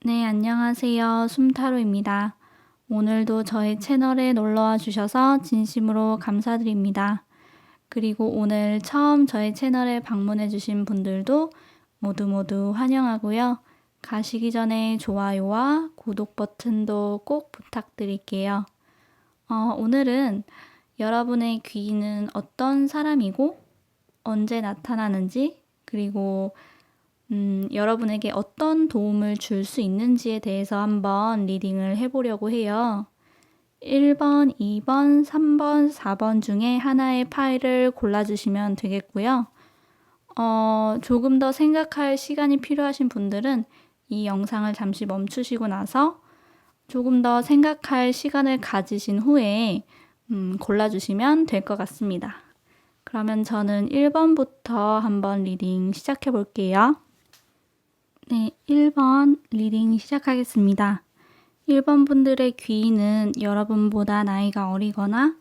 네, 안녕하세요. 숨타로입니다. 오늘도 저희 채널에 놀러와 주셔서 진심으로 감사드립니다. 그리고 오늘 처음 저희 채널에 방문해 주신 분들도 모두 환영하고요. 가시기 전에 좋아요와 구독 버튼도 꼭 부탁드릴게요. 오늘은 여러분의 귀인은 어떤 사람이고 언제 나타나는지 그리고 여러분에게 어떤 도움을 줄 수 있는지에 대해서 한번 리딩을 해보려고 해요. 1번, 2번, 3번, 4번 중에 하나의 파일을 골라주시면 되겠고요. 조금 더 생각할 시간이 필요하신 분들은 이 영상을 잠시 멈추시고 나서 조금 더 생각할 시간을 가지신 후에 골라주시면 될 것 같습니다. 그러면 저는 1번부터 한번 리딩 시작해 볼게요. 네, 1번 리딩 시작하겠습니다. 1번 분들의 귀인은 여러분보다 나이가 어리거나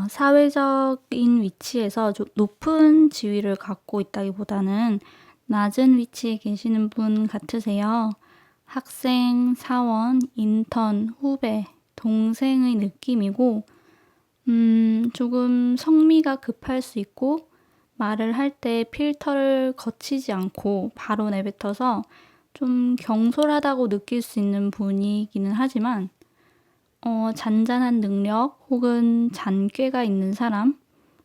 사회적인 위치에서 높은 지위를 갖고 있다기보다는 낮은 위치에 계시는 분 같으세요. 학생, 사원, 인턴, 후배, 동생의 느낌이고 조금 성미가 급할 수 있고 말을 할 때 필터를 거치지 않고 바로 내뱉어서 좀 경솔하다고 느낄 수 있는 분이기는 하지만 잔잔한 능력 혹은 잔꾀가 있는 사람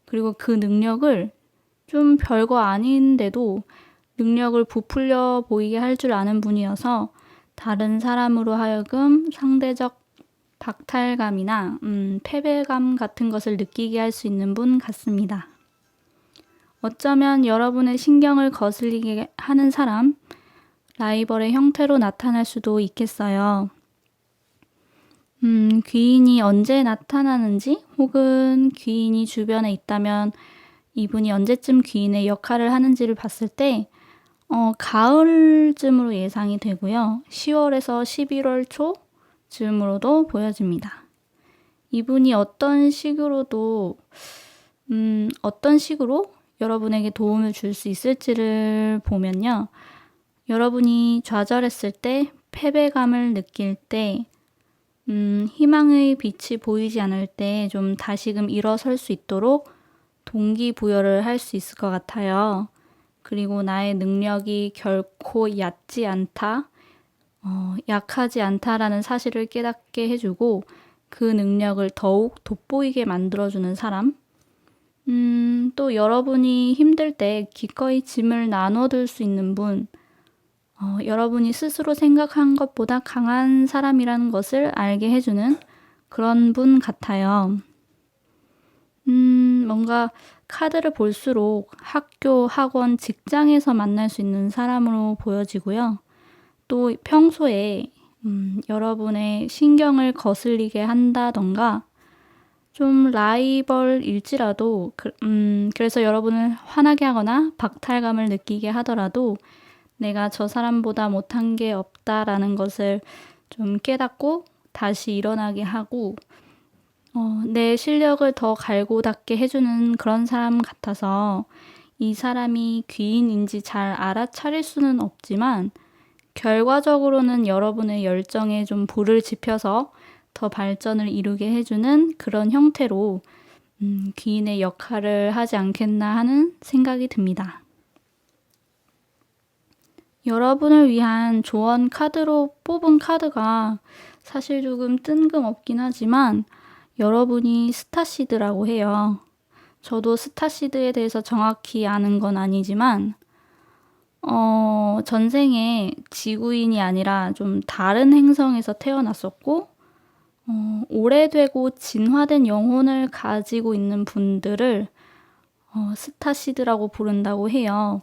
그리고 그 능력을 좀 별거 아닌데도 능력을 부풀려 보이게 할 줄 아는 분이어서 다른 사람으로 하여금 상대적 박탈감이나 패배감 같은 것을 느끼게 할 수 있는 분 같습니다. 어쩌면 여러분의 신경을 거슬리게 하는 사람, 라이벌의 형태로 나타날 수도 있겠어요. 귀인이 언제 나타나는지 혹은 귀인이 주변에 있다면 이분이 언제쯤 귀인의 역할을 하는지를 봤을 때 가을쯤으로 예상이 되고요. 10월에서 11월 초쯤으로도 보여집니다. 이분이 어떤 식으로 여러분에게 도움을 줄 수 있을지를 보면요. 여러분이 좌절했을 때, 패배감을 느낄 때, 희망의 빛이 보이지 않을 때 좀 다시금 일어설 수 있도록 동기부여를 할 수 있을 것 같아요. 그리고 나의 능력이 결코 얕지 않다, 약하지 않다라는 사실을 깨닫게 해주고 그 능력을 더욱 돋보이게 만들어주는 사람, 또 여러분이 힘들 때 기꺼이 짐을 나눠들 수 있는 분, 여러분이 스스로 생각한 것보다 강한 사람이라는 것을 알게 해주는 그런 분 같아요. 뭔가 카드를 볼수록 학교, 학원, 직장에서 만날 수 있는 사람으로 보여지고요. 또 평소에 여러분의 신경을 거슬리게 한다던가 좀 라이벌일지라도 그래서 여러분을 화나게 하거나 박탈감을 느끼게 하더라도 내가 저 사람보다 못한 게 없다라는 것을 좀 깨닫고 다시 일어나게 하고 내 실력을 더 갈고 닦게 해주는 그런 사람 같아서 이 사람이 귀인인지 잘 알아차릴 수는 없지만 결과적으로는 여러분의 열정에 좀 불을 지펴서 더 발전을 이루게 해주는 그런 형태로 귀인의 역할을 하지 않겠나 하는 생각이 듭니다. 여러분을 위한 조언 카드로 뽑은 카드가 사실 조금 뜬금없긴 하지만 여러분이 스타시드라고 해요. 저도 스타시드에 대해서 정확히 아는 건 아니지만 전생에 지구인이 아니라 좀 다른 행성에서 태어났었고 오래되고 진화된 영혼을 가지고 있는 분들을 스타시드라고 부른다고 해요.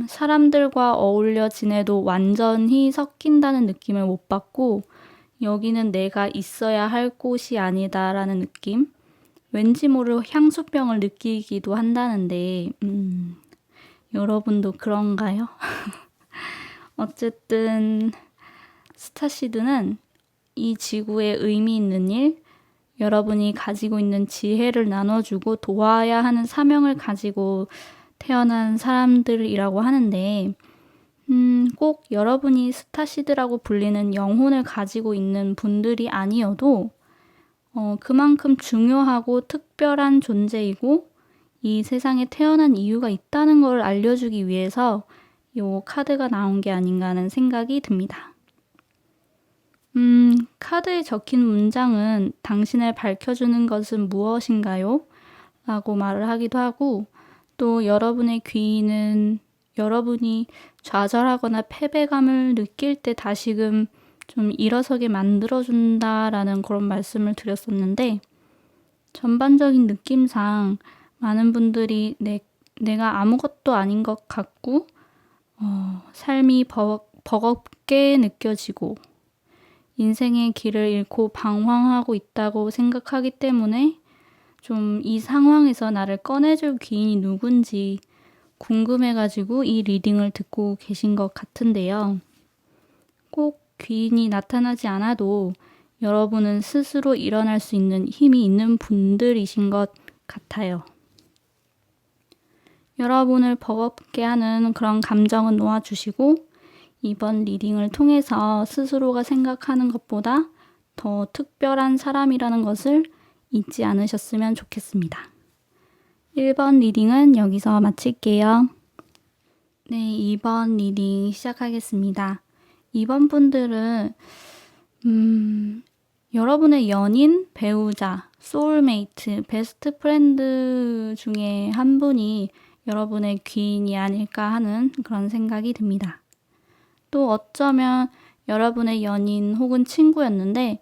사람들과 어울려 지내도 완전히 섞인다는 느낌을 못 받고 여기는 내가 있어야 할 곳이 아니다라는 느낌? 왠지 모를 향수병을 느끼기도 한다는데 여러분도 그런가요? 어쨌든 스타시드는 이 지구에 의미 있는 일, 여러분이 가지고 있는 지혜를 나눠주고 도와야 하는 사명을 가지고 태어난 사람들이라고 하는데 꼭 여러분이 스타시드라고 불리는 영혼을 가지고 있는 분들이 아니어도 그만큼 중요하고 특별한 존재이고 이 세상에 태어난 이유가 있다는 걸 알려주기 위해서 이 카드가 나온 게 아닌가 하는 생각이 듭니다. 카드에 적힌 문장은 당신을 밝혀주는 것은 무엇인가요? 라고 말을 하기도 하고 또 여러분의 귀인은 여러분이 좌절하거나 패배감을 느낄 때 다시금 좀 일어서게 만들어준다라는 그런 말씀을 드렸었는데 전반적인 느낌상 많은 분들이 내가 아무것도 아닌 것 같고 삶이 버겁게 느껴지고 인생의 길을 잃고 방황하고 있다고 생각하기 때문에 좀 이 상황에서 나를 꺼내줄 귀인이 누군지 궁금해가지고 이 리딩을 듣고 계신 것 같은데요. 꼭 귀인이 나타나지 않아도 여러분은 스스로 일어날 수 있는 힘이 있는 분들이신 것 같아요. 여러분을 버겁게 하는 그런 감정은 놓아주시고 이번 리딩을 통해서 스스로가 생각하는 것보다 더 특별한 사람이라는 것을 잊지 않으셨으면 좋겠습니다. 1번 리딩은 여기서 마칠게요. 네, 2번 리딩 시작하겠습니다. 2번 분들은 여러분의 연인, 배우자, 소울메이트, 베스트 프렌드 중에 한 분이 여러분의 귀인이 아닐까 하는 그런 생각이 듭니다. 또 어쩌면 여러분의 연인 혹은 친구였는데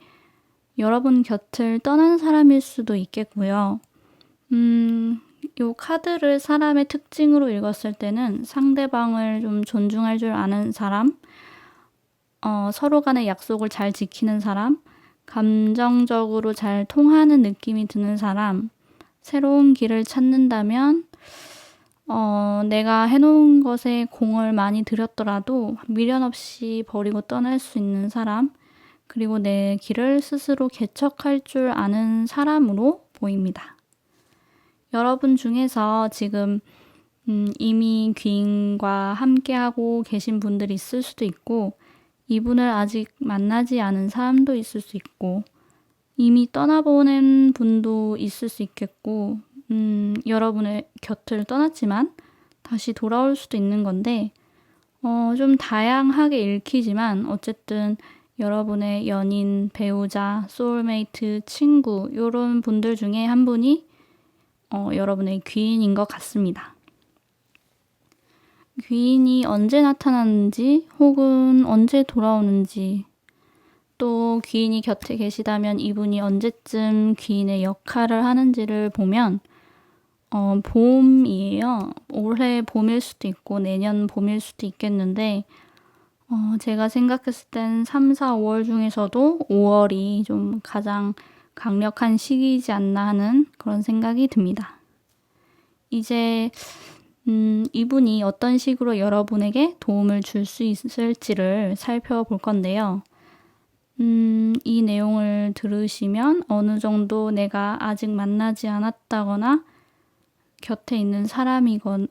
여러분 곁을 떠난 사람일 수도 있겠고요. 이 카드를 사람의 특징으로 읽었을 때는 상대방을 좀 존중할 줄 아는 사람, 서로 간의 약속을 잘 지키는 사람, 감정적으로 잘 통하는 느낌이 드는 사람, 새로운 길을 찾는다면 내가 해놓은 것에 공을 많이 들였더라도 미련 없이 버리고 떠날 수 있는 사람, 그리고 내 길을 스스로 개척할 줄 아는 사람으로 보입니다. 여러분 중에서 지금 이미 귀인과 함께하고 계신 분들이 있을 수도 있고 이분을 아직 만나지 않은 사람도 있을 수 있고 이미 떠나보낸 분도 있을 수 있겠고 여러분의 곁을 떠났지만 다시 돌아올 수도 있는 건데 좀 다양하게 읽히지만 어쨌든 여러분의 연인, 배우자, 소울메이트, 친구 이런 분들 중에 한 분이 여러분의 귀인인 것 같습니다. 귀인이 언제 나타나는지 혹은 언제 돌아오는지 또 귀인이 곁에 계시다면 이분이 언제쯤 귀인의 역할을 하는지를 보면 봄이에요. 올해 봄일 수도 있고 내년 봄일 수도 있겠는데 제가 생각했을 땐 3, 4, 5월 중에서도 5월이 좀 가장 강력한 시기이지 않나 하는 그런 생각이 듭니다. 이제 이분이 어떤 식으로 여러분에게 도움을 줄 수 있을지를 살펴볼 건데요. 이 내용을 들으시면 어느 정도 내가 아직 만나지 않았다거나 곁에 있는 사람이거나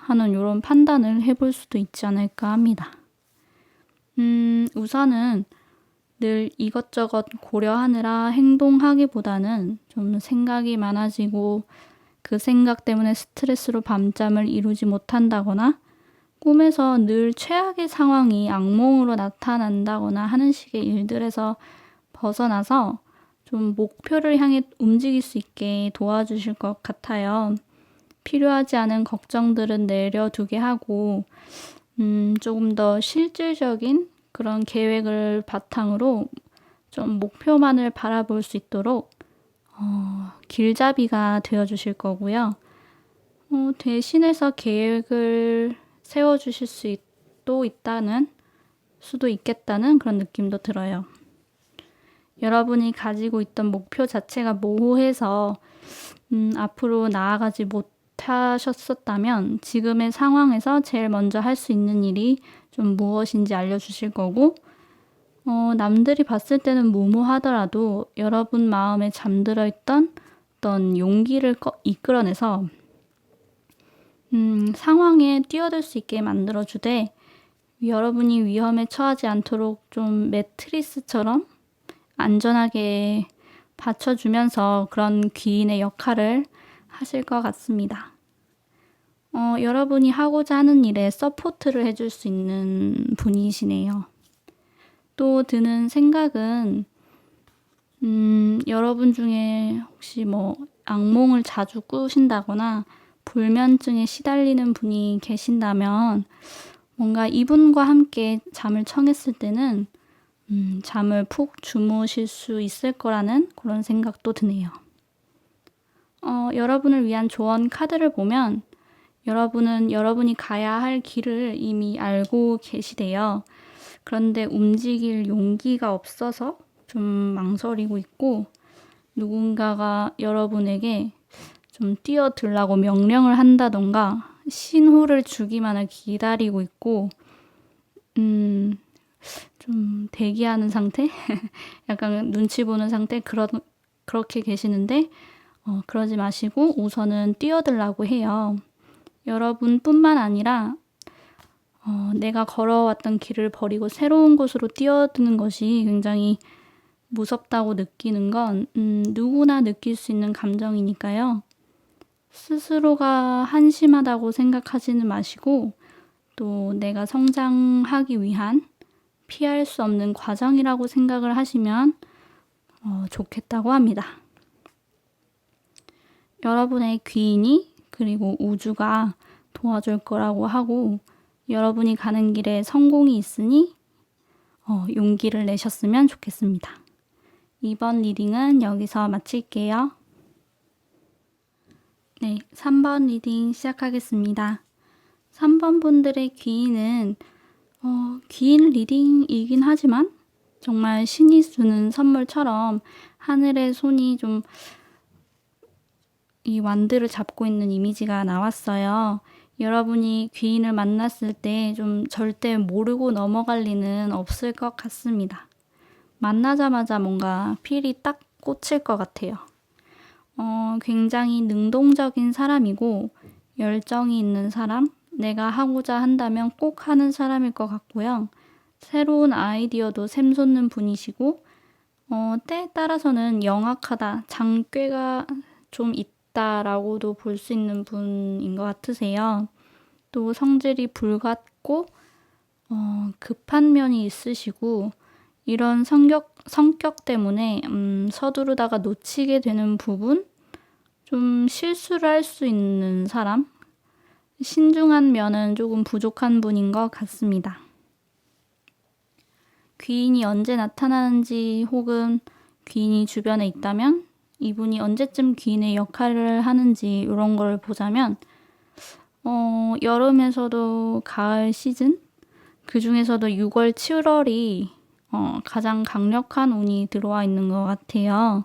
하는 이런 판단을 해볼 수도 있지 않을까 합니다. 우선은 늘 이것저것 고려하느라 행동하기보다는 좀 생각이 많아지고 그 생각 때문에 스트레스로 밤잠을 이루지 못한다거나 꿈에서 늘 최악의 상황이 악몽으로 나타난다거나 하는 식의 일들에서 벗어나서 좀 목표를 향해 움직일 수 있게 도와주실 것 같아요. 필요하지 않은 걱정들은 내려두게 하고 조금 더 실질적인 그런 계획을 바탕으로 좀 목표만을 바라볼 수 있도록 길잡이가 되어주실 거고요. 대신해서 계획을 세워주실 수도 있겠다는 그런 느낌도 들어요. 여러분이 가지고 있던 목표 자체가 모호해서 앞으로 나아가지 못하셨었다면 지금의 상황에서 제일 먼저 할 수 있는 일이 좀 무엇인지 알려주실 거고 남들이 봤을 때는 무모하더라도 여러분 마음에 잠들어 있던 어떤 용기를 이끌어내서 상황에 뛰어들 수 있게 만들어주되 여러분이 위험에 처하지 않도록 좀 매트리스처럼 안전하게 받쳐주면서 그런 귀인의 역할을 하실 것 같습니다. 여러분이 하고자 하는 일에 서포트를 해줄 수 있는 분이시네요. 또 드는 생각은 여러분 중에 혹시 악몽을 자주 꾸신다거나 불면증에 시달리는 분이 계신다면 뭔가 이분과 함께 잠을 청했을 때는 잠을 푹 주무실 수 있을 거라는 그런 생각도 드네요. 여러분을 위한 조언 카드를 보면 여러분은 여러분이 가야 할 길을 이미 알고 계시대요. 그런데 움직일 용기가 없어서 좀 망설이고 있고 누군가가 여러분에게 좀 뛰어들라고 명령을 한다던가 신호를 주기만을 기다리고 있고 좀 대기하는 상태? 약간 눈치 보는 상태? 그렇게 계시는데 그러지 마시고 우선은 뛰어들라고 해요. 여러분뿐만 아니라 내가 걸어왔던 길을 버리고 새로운 곳으로 뛰어드는 것이 굉장히 무섭다고 느끼는 건 누구나 느낄 수 있는 감정이니까요. 스스로가 한심하다고 생각하지는 마시고 또 내가 성장하기 위한 피할 수 없는 과정이라고 생각을 하시면 좋겠다고 합니다. 여러분의 귀인이 그리고 우주가 도와줄 거라고 하고 여러분이 가는 길에 성공이 있으니 용기를 내셨으면 좋겠습니다. 이번 리딩은 여기서 마칠게요. 네, 3번 리딩 시작하겠습니다. 3번 분들의 귀인은 귀인 리딩이긴 하지만 정말 신이 주는 선물처럼 하늘의 손이 좀 이 완드를 잡고 있는 이미지가 나왔어요. 여러분이 귀인을 만났을 때 좀 절대 모르고 넘어갈 리는 없을 것 같습니다. 만나자마자 뭔가 필이 딱 꽂힐 것 같아요. 굉장히 능동적인 사람이고 열정이 있는 사람, 내가 하고자 한다면 꼭 하는 사람일 것 같고요. 새로운 아이디어도 샘솟는 분이시고 때에 따라서는 영악하다, 장꾀가 좀 있다라고도 볼 수 있는 분인 것 같으세요. 또 성질이 불같고 급한 면이 있으시고 이런 성격 때문에 서두르다가 놓치게 되는 부분, 좀 실수를 할 수 있는 사람, 신중한 면은 조금 부족한 분인 것 같습니다. 귀인이 언제 나타나는지 혹은 귀인이 주변에 있다면 이분이 언제쯤 귀인의 역할을 하는지 이런 걸 보자면 여름에서도 가을 시즌, 그 중에서도 6월, 7월이 가장 강력한 운이 들어와 있는 것 같아요.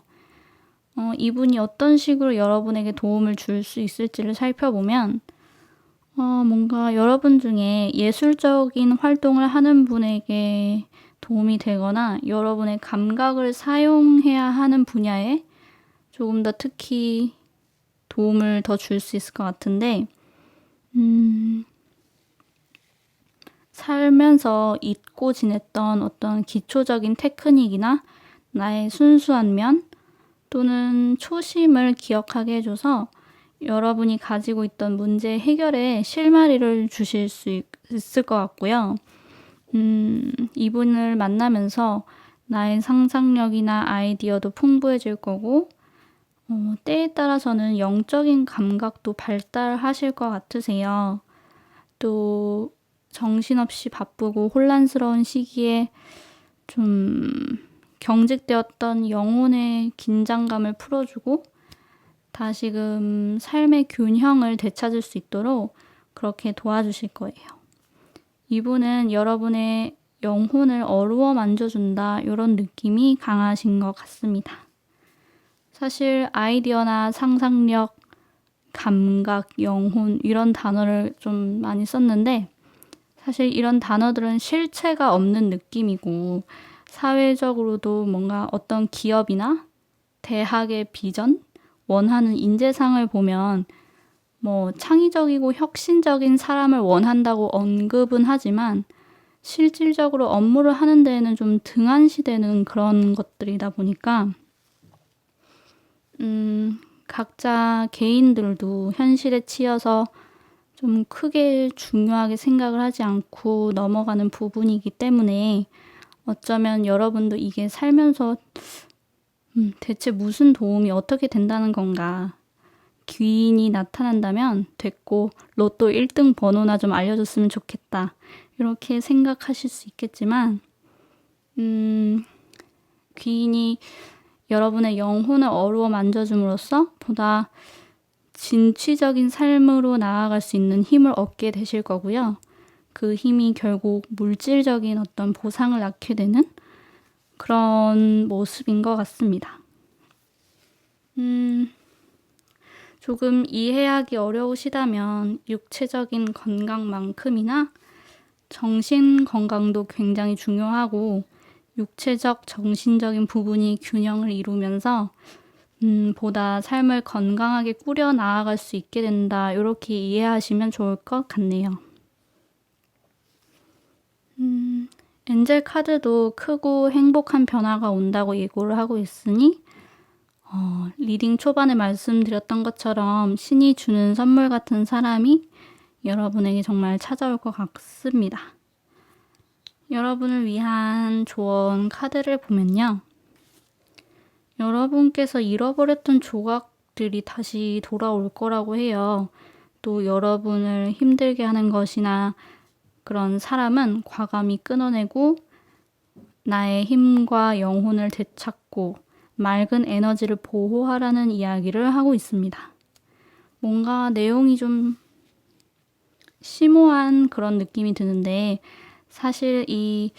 이분이 어떤 식으로 여러분에게 도움을 줄 수 있을지를 살펴보면 뭔가 여러분 중에 예술적인 활동을 하는 분에게 도움이 되거나 여러분의 감각을 사용해야 하는 분야에 조금 더 특히 도움을 더 줄 수 있을 것 같은데 살면서 잊고 지냈던 어떤 기초적인 테크닉이나 나의 순수한 면 또는 초심을 기억하게 해줘서 여러분이 가지고 있던 문제 해결에 실마리를 주실 수 있을 것 같고요. 이분을 만나면서 나의 상상력이나 아이디어도 풍부해질 거고 때에 따라서는 영적인 감각도 발달하실 것 같으세요. 또 정신없이 바쁘고 혼란스러운 시기에 좀 경직되었던 영혼의 긴장감을 풀어주고 다시금 삶의 균형을 되찾을 수 있도록 그렇게 도와주실 거예요. 이분은 여러분의 영혼을 어루어 만져준다 이런 느낌이 강하신 것 같습니다. 사실 아이디어나 상상력, 감각, 영혼 이런 단어를 좀 많이 썼는데 사실 이런 단어들은 실체가 없는 느낌이고 사회적으로도 뭔가 어떤 기업이나 대학의 비전, 원하는 인재상을 보면 창의적이고 혁신적인 사람을 원한다고 언급은 하지만 실질적으로 업무를 하는 데에는 좀 등한시되는 그런 것들이다 보니까 각자 개인들도 현실에 치여서 좀 크게 중요하게 생각을 하지 않고 넘어가는 부분이기 때문에 어쩌면 여러분도 이게 살면서 대체 무슨 도움이 어떻게 된다는 건가. 귀인이 나타난다면 됐고 로또 1등 번호나 좀 알려줬으면 좋겠다. 이렇게 생각하실 수 있겠지만 귀인이 여러분의 영혼을 어루어 만져줌으로써 보다 진취적인 삶으로 나아갈 수 있는 힘을 얻게 되실 거고요. 그 힘이 결국 물질적인 어떤 보상을 낳게 되는 그런 모습인 것 같습니다. 조금 이해하기 어려우시다면 육체적인 건강만큼이나 정신 건강도 굉장히 중요하고 육체적, 정신적인 부분이 균형을 이루면서 보다 삶을 건강하게 꾸려 나아갈 수 있게 된다. 이렇게 이해하시면 좋을 것 같네요. 엔젤 카드도 크고 행복한 변화가 온다고 예고를 하고 있으니 리딩 초반에 말씀드렸던 것처럼 신이 주는 선물 같은 사람이 여러분에게 정말 찾아올 것 같습니다. 여러분을 위한 조언 카드를 보면요. 여러분께서 잃어버렸던 조각들이 다시 돌아올 거라고 해요. 또 여러분을 힘들게 하는 것이나 그런 사람은 과감히 끊어내고 나의 힘과 영혼을 되찾고 맑은 에너지를 보호하라는 이야기를 하고 있습니다. 뭔가 내용이 좀 심오한 그런 느낌이 드는데 사실 이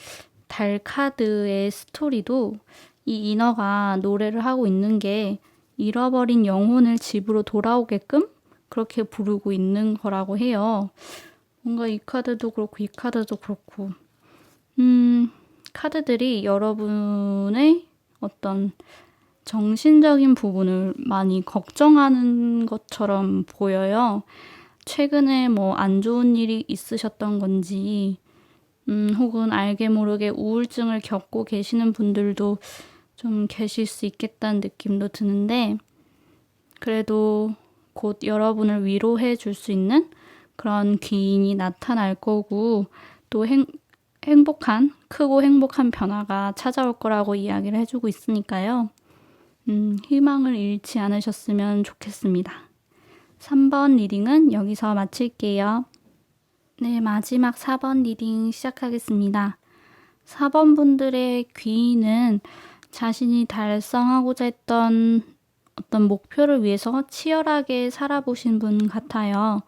달 카드의 스토리도 이 인어가 노래를 하고 있는 게 잃어버린 영혼을 집으로 돌아오게끔 그렇게 부르고 있는 거라고 해요. 뭔가 이 카드도 그렇고 이 카드도 그렇고 카드들이 여러분의 어떤 정신적인 부분을 많이 걱정하는 것처럼 보여요. 최근에 뭐 안 좋은 일이 있으셨던 건지 혹은 알게 모르게 우울증을 겪고 계시는 분들도 좀 계실 수 있겠다는 느낌도 드는데 그래도 곧 여러분을 위로해 줄 수 있는 그런 귀인이 나타날 거고 또 행복한 크고 행복한 변화가 찾아올 거라고 이야기를 해주고 있으니까요. 희망을 잃지 않으셨으면 좋겠습니다. 3번 리딩은 여기서 마칠게요. 네, 마지막 4번 리딩 시작하겠습니다. 4번 분들의 귀인은 자신이 달성하고자 했던 어떤 목표를 위해서 치열하게 살아보신 분 같아요.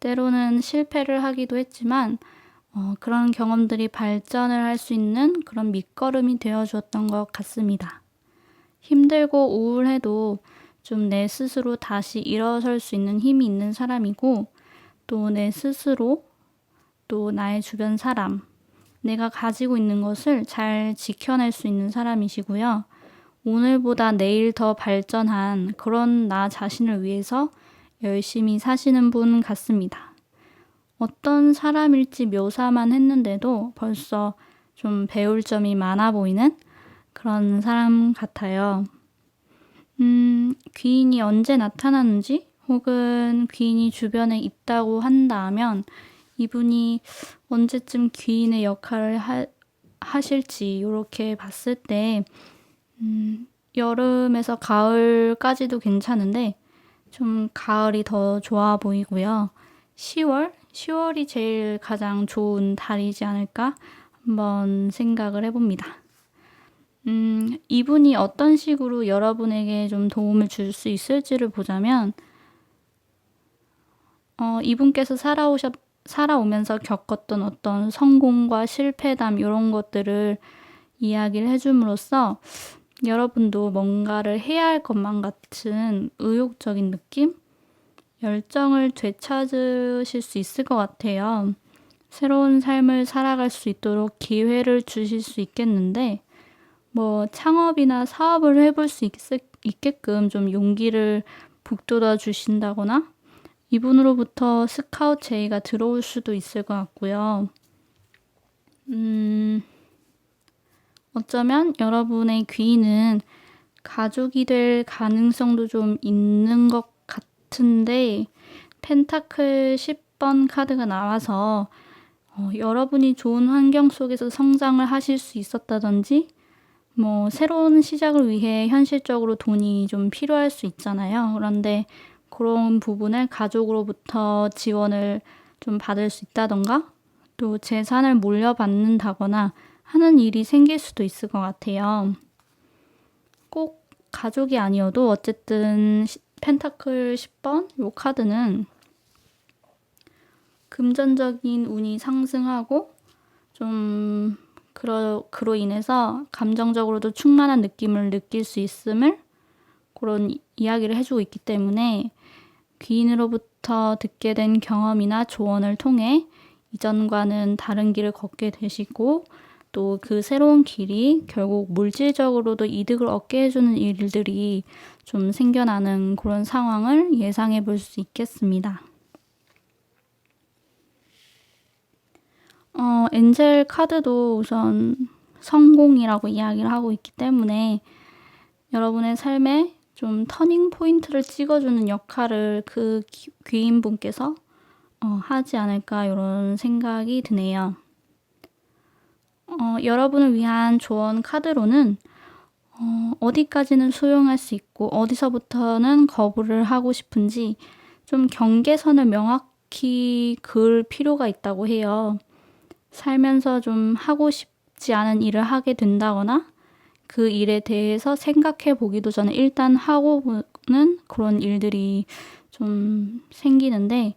때로는 실패를 하기도 했지만 그런 경험들이 발전을 할 수 있는 그런 밑거름이 되어주었던 것 같습니다. 힘들고 우울해도 좀 내 스스로 다시 일어설 수 있는 힘이 있는 사람이고 또 내 스스로 또 나의 주변 사람, 내가 가지고 있는 것을 잘 지켜낼 수 있는 사람이시고요. 오늘보다 내일 더 발전한 그런 나 자신을 위해서 열심히 사시는 분 같습니다. 어떤 사람일지 묘사만 했는데도 벌써 좀 배울 점이 많아 보이는 그런 사람 같아요. 귀인이 언제 나타나는지 혹은 귀인이 주변에 있다고 한다면 이분이 언제쯤 귀인의 역할을 하실지 이렇게 봤을 때 여름에서 가을까지도 괜찮은데 좀 가을이 더 좋아 보이고요. 10월이 제일 가장 좋은 달이지 않을까 한번 생각을 해봅니다. 이분이 어떤 식으로 여러분에게 좀 도움을 줄 수 있을지를 보자면 이분께서 살아오면서 겪었던 어떤 성공과 실패담 이런 것들을 이야기를 해줌으로써 여러분도 뭔가를 해야 할 것만 같은 의욕적인 느낌? 열정을 되찾으실 수 있을 것 같아요. 새로운 삶을 살아갈 수 있도록 기회를 주실 수 있겠는데 뭐 창업이나 사업을 해볼 수 있게끔 좀 용기를 북돋아 주신다거나 이분으로부터 스카우트 제의가 들어올 수도 있을 것 같고요. 어쩌면 여러분의 귀인은 가족이 될 가능성도 좀 있는 것 같은데 펜타클 10번 카드가 나와서 여러분이 좋은 환경 속에서 성장을 하실 수 있었다든지 뭐 새로운 시작을 위해 현실적으로 돈이 좀 필요할 수 있잖아요. 그런데 그런 부분을 가족으로부터 지원을 좀 받을 수 있다던가 또 재산을 물려받는다거나 하는 일이 생길 수도 있을 것 같아요. 꼭 가족이 아니어도 어쨌든 펜타클 10번 이 카드는 금전적인 운이 상승하고 좀 그로 인해서 감정적으로도 충만한 느낌을 느낄 수 있음을 그런 이야기를 해주고 있기 때문에 귀인으로부터 듣게 된 경험이나 조언을 통해 이전과는 다른 길을 걷게 되시고 또 그 새로운 길이 결국 물질적으로도 이득을 얻게 해주는 일들이 좀 생겨나는 그런 상황을 예상해 볼 수 있겠습니다. 엔젤 카드도 우선 성공이라고 이야기를 하고 있기 때문에 여러분의 삶에 좀 터닝 포인트를 찍어주는 역할을 그 귀인분께서 하지 않을까 이런 생각이 드네요. 여러분을 위한 조언 카드로는 어디까지는 수용할 수 있고 어디서부터는 거부를 하고 싶은지 좀 경계선을 명확히 그을 필요가 있다고 해요. 살면서 좀 하고 싶지 않은 일을 하게 된다거나 그 일에 대해서 생각해 보기도 전에 일단 하고 보는 그런 일들이 좀 생기는데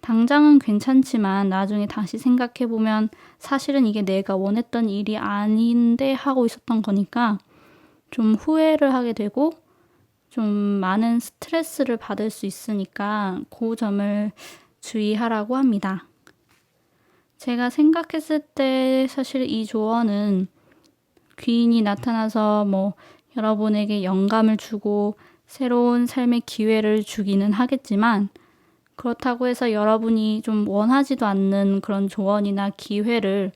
당장은 괜찮지만 나중에 다시 생각해 보면 사실은 이게 내가 원했던 일이 아닌데 하고 있었던 거니까 좀 후회를 하게 되고 좀 많은 스트레스를 받을 수 있으니까 그 점을 주의하라고 합니다. 제가 생각했을 때 사실 이 조언은 귀인이 나타나서 뭐 여러분에게 영감을 주고 새로운 삶의 기회를 주기는 하겠지만 그렇다고 해서 여러분이 좀 원하지도 않는 그런 조언이나 기회를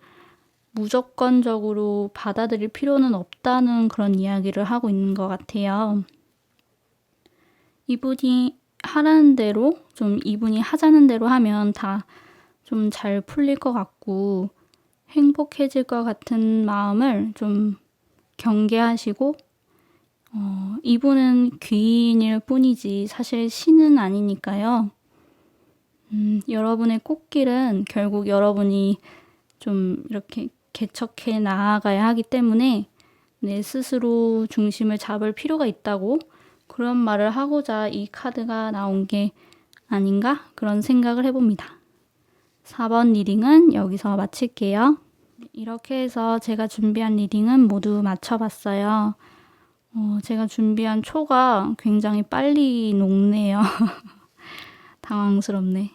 무조건적으로 받아들일 필요는 없다는 그런 이야기를 하고 있는 것 같아요. 이분이 하라는 대로 이분이 하자는 대로 하면 다 좀 잘 풀릴 것 같고 행복해질 것 같은 마음을 좀 경계하시고 이분은 귀인일 뿐이지 사실 신은 아니니까요. 여러분의 꽃길은 결국 여러분이 좀 이렇게 개척해 나아가야 하기 때문에 내 스스로 중심을 잡을 필요가 있다고 그런 말을 하고자 이 카드가 나온 게 아닌가 그런 생각을 해봅니다. 4번 리딩은 여기서 마칠게요. 이렇게 해서 제가 준비한 리딩은 모두 마쳐봤어요. 제가 준비한 초가 굉장히 빨리 녹네요. 당황스럽네.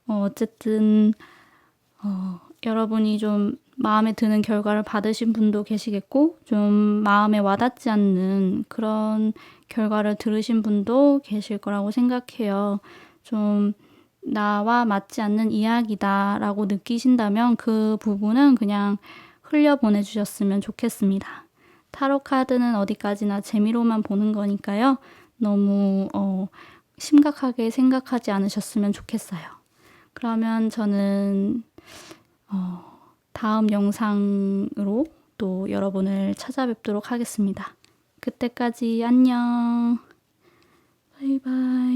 어쨌든 여러분이 좀 마음에 드는 결과를 받으신 분도 계시겠고 좀 마음에 와닿지 않는 그런 결과를 들으신 분도 계실 거라고 생각해요. 좀 나와 맞지 않는 이야기다라고 느끼신다면 그 부분은 그냥 흘려보내주셨으면 좋겠습니다. 타로 카드는 어디까지나 재미로만 보는 거니까요. 너무 심각하게 생각하지 않으셨으면 좋겠어요. 그러면 저는 다음 영상으로 또 여러분을 찾아뵙도록 하겠습니다. 그때까지 안녕. 바이바이.